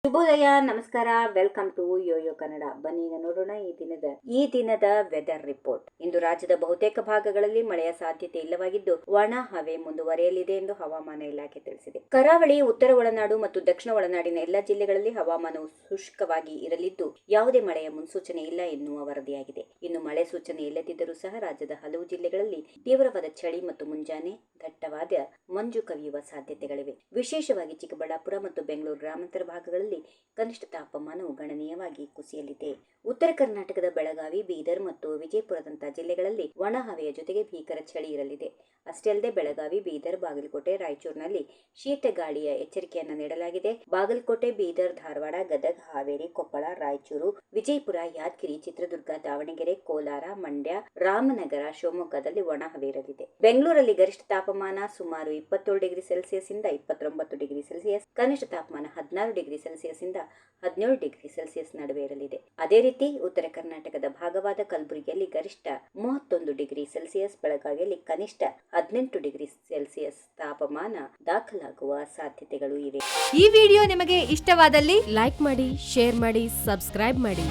ಶುಭೋದಯ, ನಮಸ್ಕಾರ, welcome to Yoyo Kannada. ಬನ್ನಿ ಈಗ ನೋಡೋಣ ಈ ದಿನದ ವೆದರ್ ರಿಪೋರ್ಟ್. ಇಂದು ರಾಜ್ಯದ ಬಹುತೇಕ ಭಾಗಗಳಲ್ಲಿ ಮಳೆಯ ಸಾಧ್ಯತೆ ಇಲ್ಲವಾಗಿದ್ದು ಒಣ ಹವೆ ಮುಂದುವರಿಯಲಿದೆ ಎಂದು ಹವಾಮಾನ ಇಲಾಖೆ ತಿಳಿಸಿದೆ. ಕರಾವಳಿ, ಉತ್ತರ ಒಳನಾಡು ಮತ್ತು ದಕ್ಷಿಣ ಒಳನಾಡಿನ ಎಲ್ಲಾ ಜಿಲ್ಲೆಗಳಲ್ಲಿ ಹವಾಮಾನವು ಶುಷ್ಕವಾಗಿ ಇರಲಿದ್ದು ಯಾವುದೇ ಮಳೆಯ ಮುನ್ಸೂಚನೆ ಇಲ್ಲ ಎನ್ನುವ ವರದಿಯಾಗಿದೆ. ಇನ್ನು ಮಳೆ ಸೂಚನೆ ಇಲ್ಲದಿದ್ದರೂ ಸಹ ರಾಜ್ಯದ ಹಲವು ಜಿಲ್ಲೆಗಳಲ್ಲಿ ತೀವ್ರವಾದ ಚಳಿ ಮತ್ತು ಮುಂಜಾನೆ ದಟ್ಟವಾದ ಮಂಜು ಕವಿಯುವ ಸಾಧ್ಯತೆಗಳಿವೆ. ವಿಶೇಷವಾಗಿ ಚಿಕ್ಕಬಳ್ಳಾಪುರ ಮತ್ತು ಬೆಂಗಳೂರು ಗ್ರಾಮಾಂತರ ಭಾಗಗಳಲ್ಲಿ ಕನಿಷ್ಠ ತಾಪಮಾನವು ಗಣನೀಯವಾಗಿ ಕುಸಿಯಲಿದೆ. ಉತ್ತರ ಕರ್ನಾಟಕದ ಬೆಳಗಾವಿ, ಬೀದರ್ ಮತ್ತು ವಿಜಯಪುರದಂತಹ ಜಿಲ್ಲೆಗಳಲ್ಲಿ ಒಣ ಹವೆಯ ಜೊತೆಗೆ ಭೀಕರ ಚಳಿ ಇರಲಿದೆ. ಅಷ್ಟೇ ಅಲ್ಲದೆ ಬೆಳಗಾವಿ, ಬೀದರ್, ಬಾಗಲಕೋಟೆ, ರಾಯಚೂರಿನಲ್ಲಿ ಶೀತ ಗಾಳಿಯ ಎಚ್ಚರಿಕೆಯನ್ನು ನೀಡಲಾಗಿದೆ. ಬಾಗಲಕೋಟೆ, ಬೀದರ್, ಧಾರವಾಡ, ಗದಗ, ಹಾವೇರಿ, ಕೊಪ್ಪಳ, ರಾಯಚೂರು, ವಿಜಯಪುರ, ಯಾದಗಿರಿ, ಚಿತ್ರದುರ್ಗ, ದಾವಣಗೆರೆ, ಕೋಲಾರ, ಮಂಡ್ಯ, ರಾಮನಗರ, ಶಿವಮೊಗ್ಗದಲ್ಲಿ ಒಣ ಹವೆ ಇರಲಿದೆ. ಬೆಂಗಳೂರಲ್ಲಿ ಗರಿಷ್ಠ ತಾಪಮಾನ ಸುಮಾರು 27 ಡಿಗ್ರಿ ಸೆಲ್ಸಿಯಸ್ ಇಂದ 29 ಡಿಗ್ರಿ ಸೆಲ್ಸಿಯಸ್, ಕನಿಷ್ಠ ತಾಪಮಾನ 16 ಡಿಗ್ರಿ ಸೆಲ್ಸಿಯಸ್ ಇಂದ 17 ಡಿಗ್ರಿ ಸೆಲ್ಸಿಯಸ್ ನಡುವೆ ಇರಲಿದೆ. ಅದೇ ರೀತಿ ಉತ್ತರ ಕರ್ನಾಟಕದ ಭಾಗವಾದ ಕಲಬುರಗಿಯಲ್ಲಿ ಗರಿಷ್ಠ 31 ಡಿಗ್ರಿ ಸೆಲ್ಸಿಯಸ್, ಬೆಳಗಾವಿಯಲ್ಲಿ ಕನಿಷ್ಠ 18 ಡಿಗ್ರಿ ಸೆಲ್ಸಿಯಸ್ ತಾಪಮಾನ ದಾಖಲಾಗುವ ಸಾಧ್ಯತೆಗಳು ಇವೆ. ಈ ವಿಡಿಯೋ ನಿಮಗೆ ಇಷ್ಟವಾದಲ್ಲಿ ಲೈಕ್ ಮಾಡಿ, ಶೇರ್ ಮಾಡಿ, ಸಬ್ಸ್ಕ್ರೈಬ್ ಮಾಡಿ.